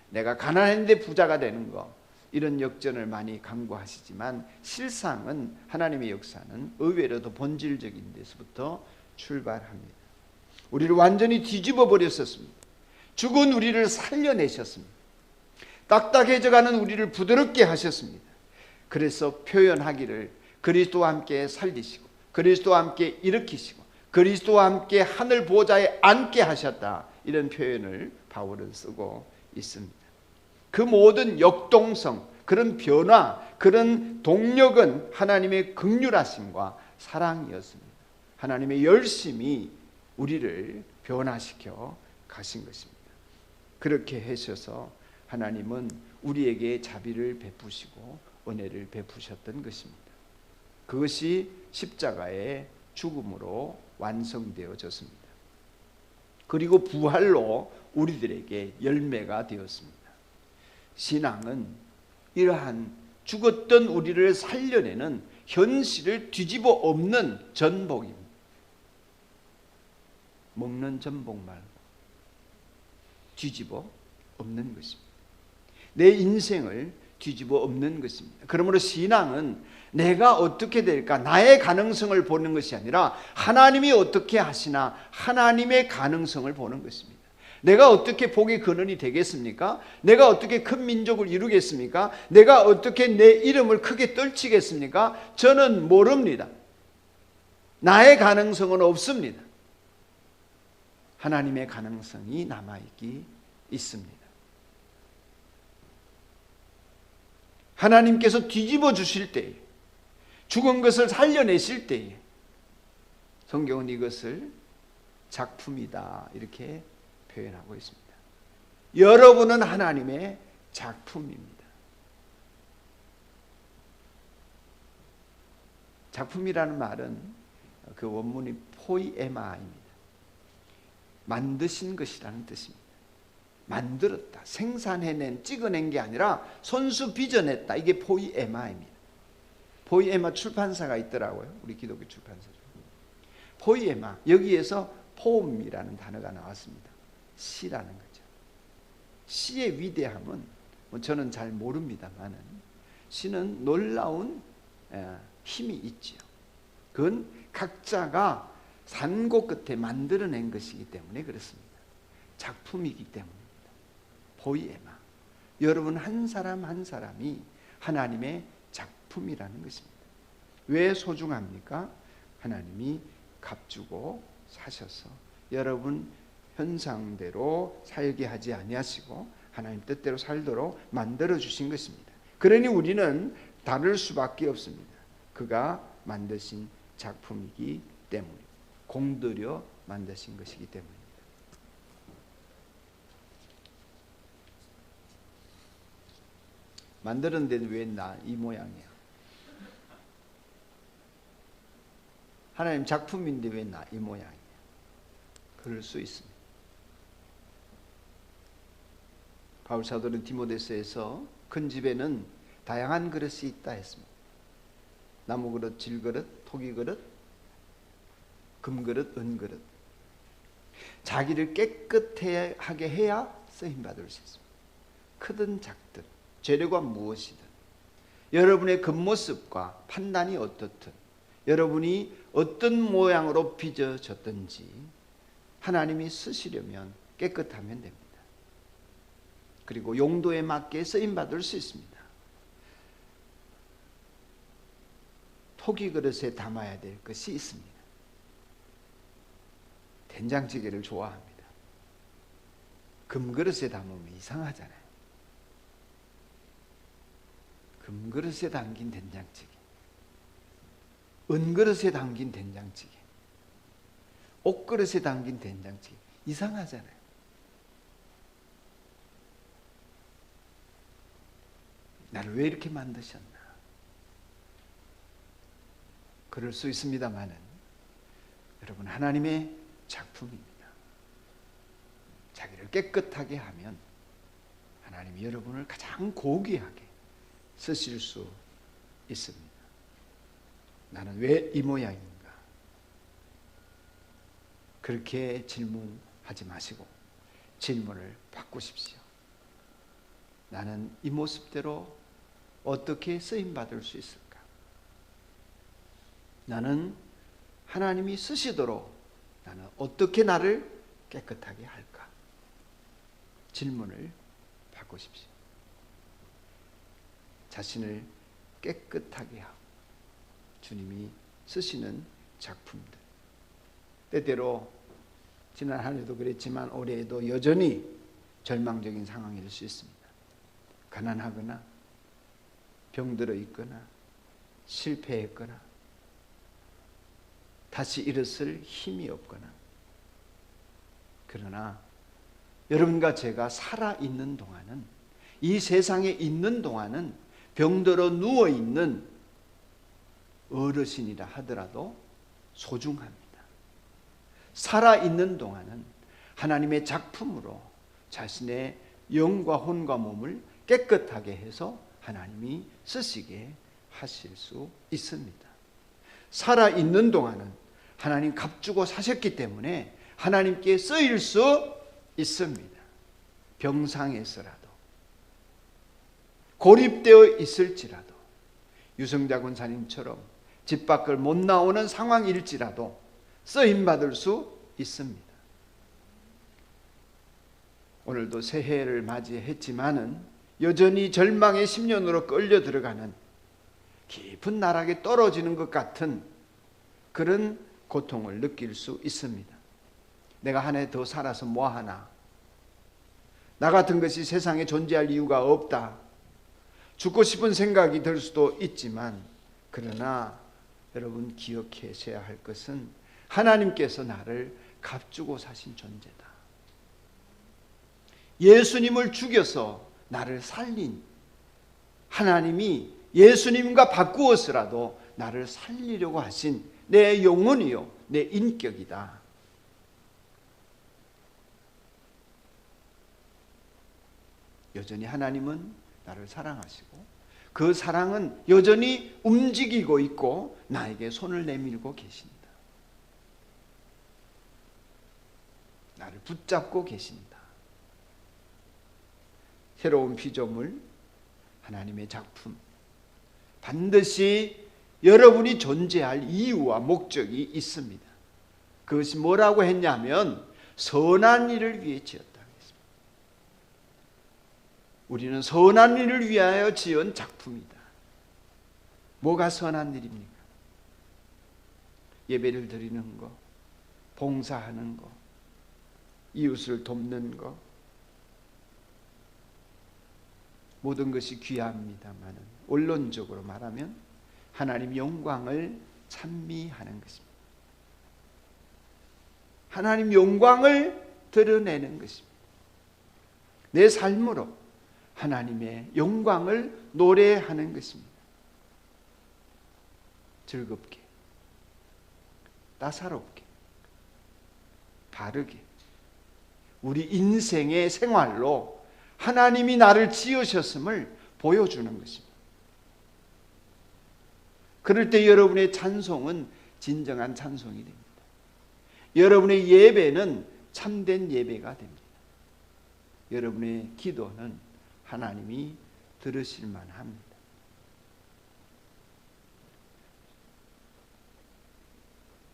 내가 가난한데 부자가 되는 것, 이런 역전을 많이 강구하시지만 실상은 하나님의 역사는 의외로도 본질적인 데서부터 출발합니다. 우리를 완전히 뒤집어 버렸었습니다. 죽은 우리를 살려내셨습니다. 딱딱해져가는 우리를 부드럽게 하셨습니다. 그래서 표현하기를 그리스도와 함께 살리시고 그리스도와 함께 일으키시고 그리스도와 함께 하늘 보좌에 앉게 하셨다, 이런 표현을 바울은 쓰고 있습니다. 그 모든 역동성, 그런 변화, 그런 동력은 하나님의 긍휼하심과 사랑이었습니다. 하나님의 열심이 우리를 변화시켜 가신 것입니다. 그렇게 하셔서 하나님은 우리에게 자비를 베푸시고 은혜를 베푸셨던 것입니다. 그것이 십자가의 죽음으로 완성되어졌습니다. 그리고 부활로 우리들에게 열매가 되었습니다. 신앙은 이러한 죽었던 우리를 살려내는 현실을 뒤집어 엎는 전복입니다. 먹는 전복 말고 뒤집어 엎는 것입니다. 내 인생을 뒤집어 엎는 것입니다. 그러므로 신앙은 내가 어떻게 될까, 나의 가능성을 보는 것이 아니라 하나님이 어떻게 하시나 하나님의 가능성을 보는 것입니다. 내가 어떻게 복의 근원이 되겠습니까? 내가 어떻게 큰 민족을 이루겠습니까? 내가 어떻게 내 이름을 크게 떨치겠습니까? 저는 모릅니다. 나의 가능성은 없습니다. 하나님의 가능성이 남아있기 있습니다. 하나님께서 뒤집어 주실 때에, 죽은 것을 살려내실 때에 성경은 이것을 작품이다 이렇게 표현하고 있습니다. 여러분은 하나님의 작품입니다. 작품이라는 말은 그 원문이 포이에마입니다. 만드신 것이라는 뜻입니다. 만들었다, 생산해낸, 찍어낸 게 아니라 손수 빚어냈다, 이게 포이에마입니다. 포이에마 출판사가 있더라고요. 우리 기독교 출판사 중에. 포이에마, 여기에서 포음이라는 단어가 나왔습니다. 시라는 거죠. 시의 위대함은 저는 잘 모릅니다만은 시는 놀라운 힘이 있죠. 그건 각자가 산고 끝에 만들어낸 것이기 때문에 그렇습니다. 작품이기 때문입니다. 포이에마, 여러분 한 사람 한 사람이 하나님의 작품이라는 것입니다. 왜 소중합니까? 하나님이 값주고 사셔서 여러분 현상대로 살게 하지 아니하시고 하나님 뜻대로 살도록 만들어 주신 것입니다. 그러니 우리는 다를 수밖에 없습니다. 그가 만드신 작품이기 때문에, 공들여 만드신 것이기 때문입니다. 만들었는데 왜 나 이 모양이야? 하나님 작품인데 왜 나 이 모양이야? 그럴 수 있습니다. 바울 사도는 디모데서에서 큰 집에는 다양한 그릇이 있다 했습니다. 나무 그릇, 질 그릇, 토기 그릇, 금 그릇, 은 그릇. 자기를 깨끗하게 해야 쓰임 받을 수 있습니다. 크든 작든 재료가 무엇이든 여러분의 겉모습과 판단이 어떻든 여러분이 어떤 모양으로 빚어졌든지 하나님이 쓰시려면 깨끗하면 됩니다. 그리고 용도에 맞게 쓰임 받을 수 있습니다. 토기 그릇에 담아야 될 것이 있습니다. 된장찌개를 좋아합니다. 금 그릇에 담으면 이상하잖아요. 금 그릇에 담긴 된장찌개, 은 그릇에 담긴 된장찌개, 옥 그릇에 담긴 된장찌개 이상하잖아요. 나를 왜 이렇게 만드셨나? 그럴 수 있습니다만은 여러분 하나님의 작품입니다. 자기를 깨끗하게 하면 하나님이 여러분을 가장 고귀하게 쓰실 수 있습니다. 나는 왜 이 모양인가? 그렇게 질문하지 마시고 질문을 바꾸십시오. 나는 이 모습대로 어떻게 쓰임받을 수 있을까? 나는 하나님이 쓰시도록 나는 어떻게 나를 깨끗하게 할까? 질문을 바꾸십시오. 자신을 깨끗하게 하고 주님이 쓰시는 작품들. 때때로 지난 한 해도 그랬지만 올해에도 여전히 절망적인 상황일 수 있습니다. 가난하거나 병들어 있거나 실패했거나 다시 일어설 힘이 없거나. 그러나 여러분과 제가 살아있는 동안은, 이 세상에 있는 동안은 병들어 누워있는 어르신이라 하더라도 소중합니다. 살아있는 동안은 하나님의 작품으로 자신의 영과 혼과 몸을 깨끗하게 해서 하나님이 쓰시게 하실 수 있습니다. 살아있는 동안은 하나님 값주고 사셨기 때문에 하나님께 쓰일 수 있습니다. 병상에서라도, 고립되어 있을지라도, 유성자 군사님처럼 집 밖을 못 나오는 상황일지라도 쓰임받을 수 있습니다. 오늘도 새해를 맞이했지만은 여전히 절망의 10년으로 끌려 들어가는 깊은 나락에 떨어지는 것 같은 그런 고통을 느낄 수 있습니다. 내가 한 해 더 살아서 뭐하나? 나 같은 것이 세상에 존재할 이유가 없다. 죽고 싶은 생각이 들 수도 있지만, 그러나 여러분 기억하셔야 할 것은 하나님께서 나를 값주고 사신 존재다. 예수님을 죽여서 나를 살린 하나님이 예수님과 바꾸어서라도 나를 살리려고 하신 내 영혼이요, 내 인격이다. 여전히 하나님은 나를 사랑하시고 그 사랑은 여전히 움직이고 있고 나에게 손을 내밀고 계신다. 나를 붙잡고 계신다. 새로운 피조물, 하나님의 작품, 반드시 여러분이 존재할 이유와 목적이 있습니다. 그것이 뭐라고 했냐면 선한 일을 위해 지었다. 우리는 선한 일을 위하여 지은 작품이다. 뭐가 선한 일입니까? 예배를 드리는 것, 봉사하는 것, 이웃을 돕는 것, 모든 것이 귀합니다만 원론적으로 말하면 하나님 영광을 찬미하는 것입니다. 하나님 영광을 드러내는 것입니다. 내 삶으로 하나님의 영광을 노래하는 것입니다. 즐겁게, 따사롭게, 바르게 우리 인생의 생활로 하나님이 나를 지으셨음을 보여주는 것입니다. 그럴 때 여러분의 찬송은 진정한 찬송이 됩니다. 여러분의 예배는 참된 예배가 됩니다. 여러분의 기도는 하나님이 들으실 만합니다.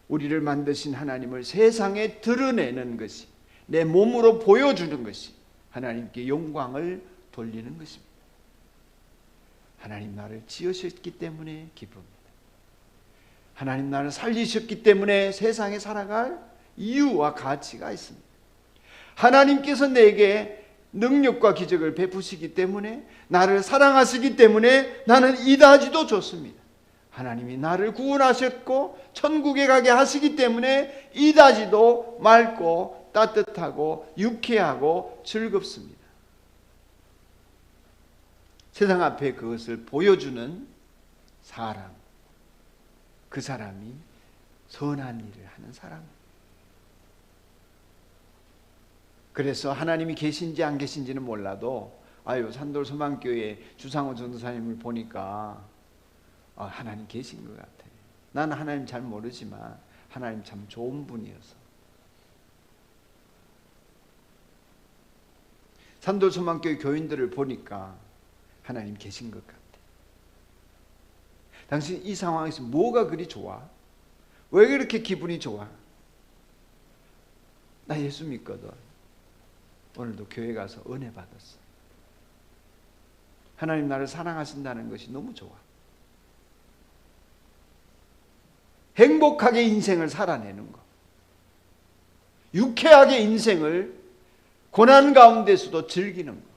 우리를 만드신 하나님을 세상에 드러내는 것이, 내 몸으로 보여주는 것이 하나님께 영광을 돌리는 것입니다. 하나님 나를 지으셨기 때문에 기쁩니다. 하나님 나를 살리셨기 때문에 세상에 살아갈 이유와 가치가 있습니다. 하나님께서 내게 능력과 기적을 베푸시기 때문에, 나를 사랑하시기 때문에 나는 이다지도 좋습니다. 하나님이 나를 구원하셨고 천국에 가게 하시기 때문에 이다지도 맑고 따뜻하고 유쾌하고 즐겁습니다. 세상 앞에 그것을 보여주는 사람, 그 사람이 선한 일을 하는 사람입니다. 그래서 하나님이 계신지 안 계신지는 몰라도 산돌 소망교회 주상호 전도사님을 보니까 하나님 계신 것 같아. 나는 하나님 잘 모르지만 하나님 참 좋은 분이어서. 산돌 소망교회 교인들을 보니까 하나님 계신 것 같아. 당신 이 상황에서 뭐가 그리 좋아? 왜 그렇게 기분이 좋아? 나 예수 믿거든. 오늘도 교회 가서 은혜 받았어. 하나님 나를 사랑하신다는 것이 너무 좋아. 행복하게 인생을 살아내는 것, 유쾌하게 인생을 고난 가운데서도 즐기는 것,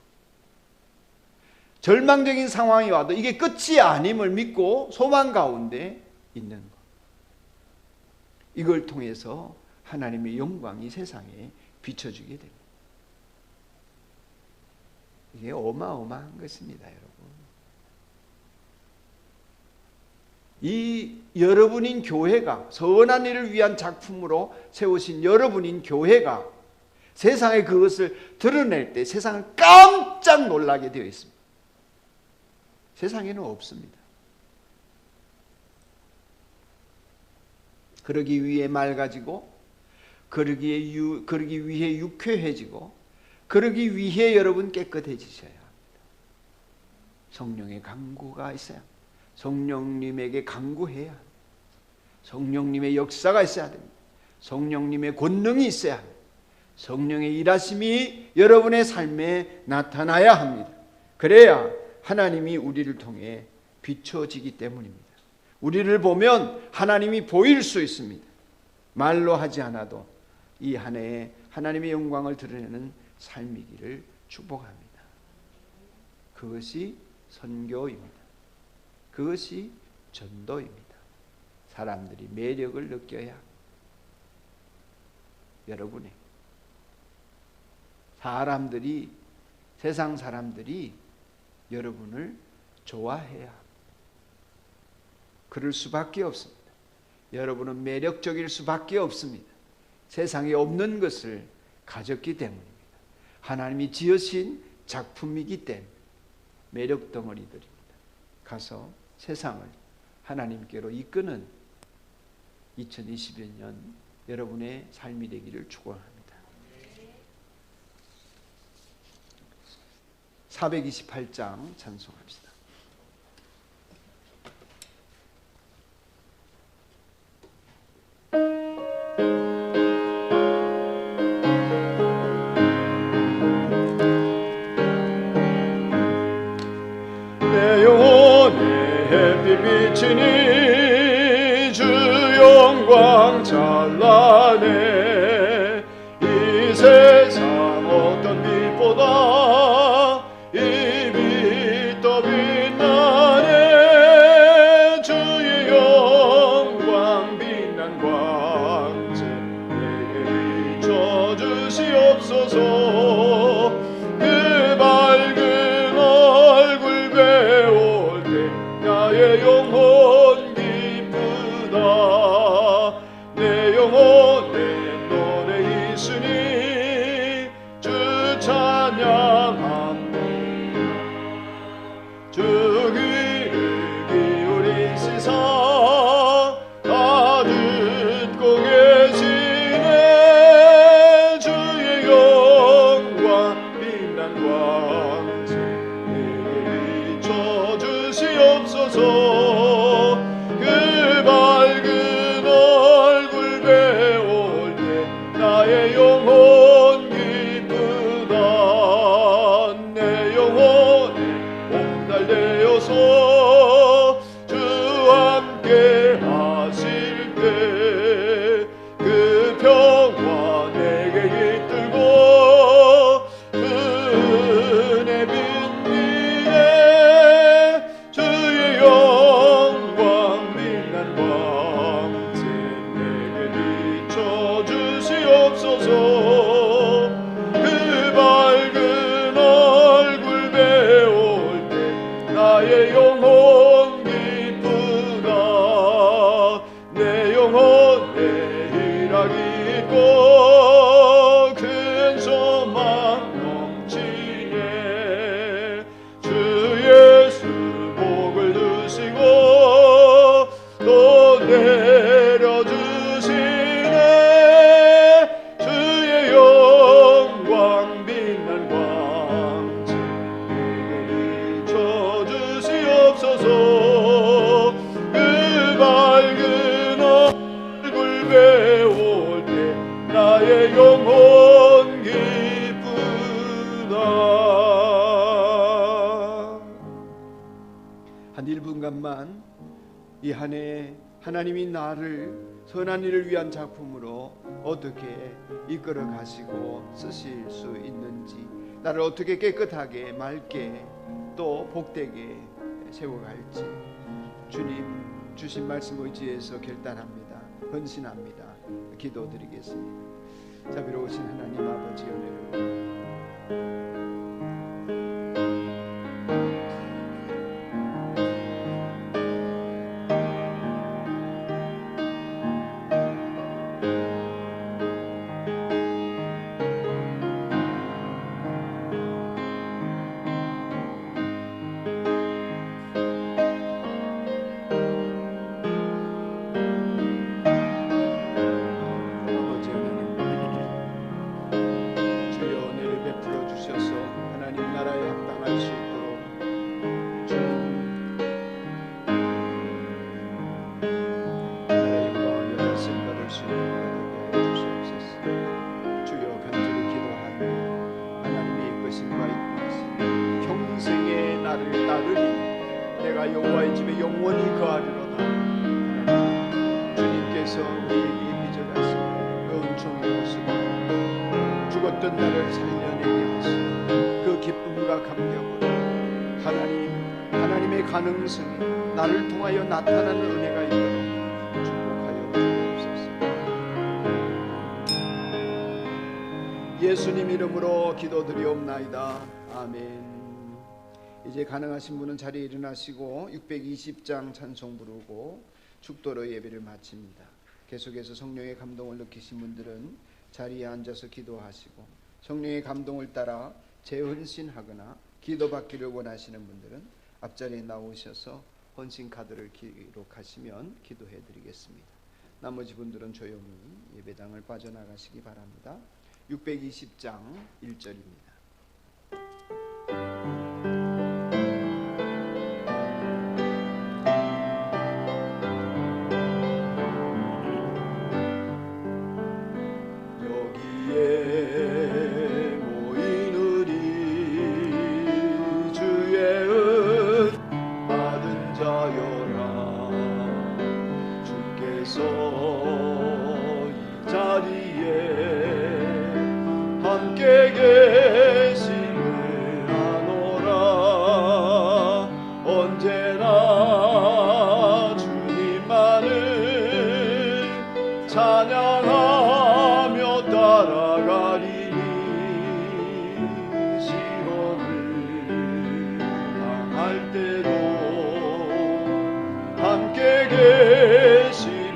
절망적인 상황이 와도 이게 끝이 아님을 믿고 소망 가운데 있는 것, 이걸 통해서 하나님의 영광이 세상에 비춰지게 됩니다. 이게 어마어마한 것입니다, 여러분. 이 여러분인 교회가, 선한 일을 위한 작품으로 세우신 여러분인 교회가 세상에 그것을 드러낼 때 세상을 깜짝 놀라게 되어 있습니다. 세상에는 없습니다. 그러기 위해 맑아지고, 그러기 위해 유쾌해지고, 그러기 위해 여러분 깨끗해지셔야 합니다. 성령의 강구가 있어야 합니다. 성령님에게 강구해야 합니다. 성령님의 역사가 있어야 됩니다. 성령님의 권능이 있어야 합니다. 성령의 일하심이 여러분의 삶에 나타나야 합니다. 그래야 하나님이 우리를 통해 비춰지기 때문입니다. 우리를 보면 하나님이 보일 수 있습니다. 말로 하지 않아도 이 한 해에 하나님의 영광을 드러내는 삶이기를 축복합니다. 그것이 선교입니다. 그것이 전도입니다. 사람들이 매력을 느껴야 합니다. 여러분의 세상 사람들이 여러분을 좋아해야 합니다. 그럴 수밖에 없습니다. 여러분은 매력적일 수밖에 없습니다. 세상에 없는 것을 가졌기 때문입니다. 하나님이 지으신 작품이기 때문에 매력 덩어리들입니다. 가서 세상을 하나님께로 이끄는 2021년 여러분의 삶이 되기를 축원합니다. 428장 찬송합시다. 내 영혼에 햇빛 비치니 주 영광 찬란해. 이 세상 어떤 빛보다 이 빛 더 빛나네. 주의 영광 빛난 광채 내게 비춰주시옵소서. 그 밝은 얼굴 배울 때 나의 영혼 기쁘다. 내 영혼에 노래 있으니 주 찬양합니다. 주 귀를 기울이시사 주시옵소서. 그 밝은 얼굴 배울 때 나의 영혼 기쁘다. 내 영혼에 옥달되어서 주 함께 하실 때 그 평화 내게 깃들고 은혜 빈 위에 주의 영광 빛난 광채 내게 비춰 주시옵소서. 그 밝은 얼굴 배울 때 나의 영혼 기쁘다. 내 영혼에 희락이 있고 큰 소망 넘치네. 주 예수 복을 주시고 또 내려주시네. 주의 영광 빛난 광채 내게 비춰 주시옵소서. 그 밝은 얼굴 배울 때 나의 영혼 기쁘다. 한 1분간만 이 한 해 하나님이 나를 선한 일을 위한 작품으로 어떻게 이끌어 가시고 쓰실 수 있는지, 나를 어떻게 깨끗하게 맑게 또 복되게 세워갈지 주님 주신 말씀 의지해서 결단합니다. 헌신합니다. 기도드리겠습니다. 자비로우신 하나님 아버지 은혜를 내가 여호와의 집에 영원히 거하리로다. 주님께서 우리에게 빚어가신 그 은총의 모습을 죽었던 나를 살려내게 하시고 그 기쁨과 감격으로 하나님의 가능성이 나를 통하여 나타나는 은혜가 있도록 축복하여 주옵소서. 예수님 이름으로 기도드리옵나이다. 아멘. 이제 가능하신 분은 자리에 일어나시고 620장 찬송 부르고 축도로 예배를 마칩니다. 계속해서 성령의 감동을 느끼신 분들은 자리에 앉아서 기도하시고, 성령의 감동을 따라 재헌신하거나 기도받기를 원하시는 분들은 앞자리에 나오셔서 헌신 카드를 기록하시면 기도해 드리겠습니다. 나머지 분들은 조용히 예배당을 빠져나가시기 바랍니다. 620장 1절입니다. 찬양하며 따라가리니 시험을 당할 때도 함께 계시를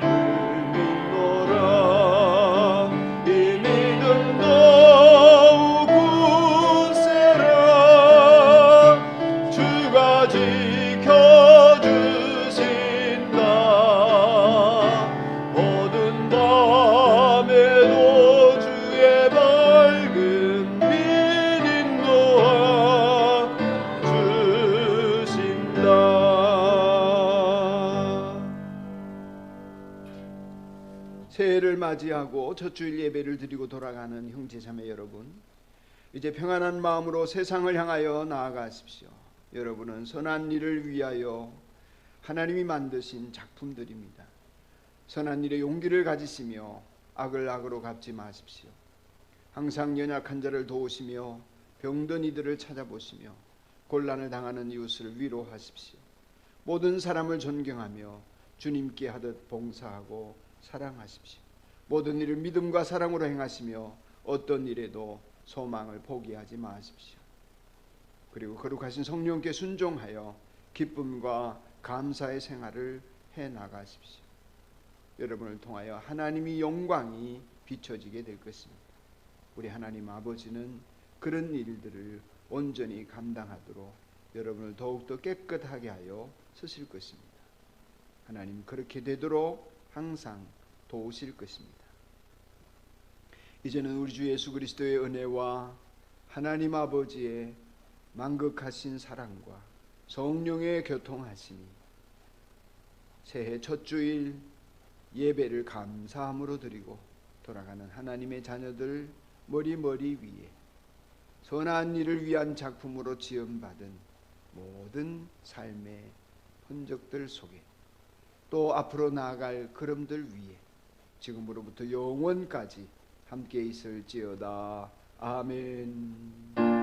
새해를 맞이하고 첫 주일 예배를 드리고 돌아가는 형제자매 여러분, 이제 평안한 마음으로 세상을 향하여 나아가십시오. 여러분은 선한 일을 위하여 하나님이 만드신 작품들입니다. 선한 일에 용기를 가지시며 악을 악으로 갚지 마십시오. 항상 연약한 자를 도우시며 병든 이들을 찾아보시며 곤란을 당하는 이웃을 위로하십시오. 모든 사람을 존경하며 주님께 하듯 봉사하고 사랑하십시오. 모든 일을 믿음과 사랑으로 행하시며 어떤 일에도 소망을 포기하지 마십시오. 그리고 거룩하신 성령께 순종하여 기쁨과 감사의 생활을 해나가십시오. 여러분을 통하여 하나님의 영광이 비춰지게 될 것입니다. 우리 하나님 아버지는 그런 일들을 온전히 감당하도록 여러분을 더욱더 깨끗하게 하여 쓰실 것입니다. 하나님 그렇게 되도록 항상 도우실 것입니다. 이제는 우리 주 예수 그리스도의 은혜와 하나님 아버지의 만극하신 사랑과 성령의 교통하심이 새해 첫 주일 예배를 감사함으로 드리고 돌아가는 하나님의 자녀들 머리 위에 선한 일을 위한 작품으로 지음받은 모든 삶의 흔적들 속에 또 앞으로 나아갈 걸음들 위에 지금으로부터 영원까지 함께 있을지어다. 아멘.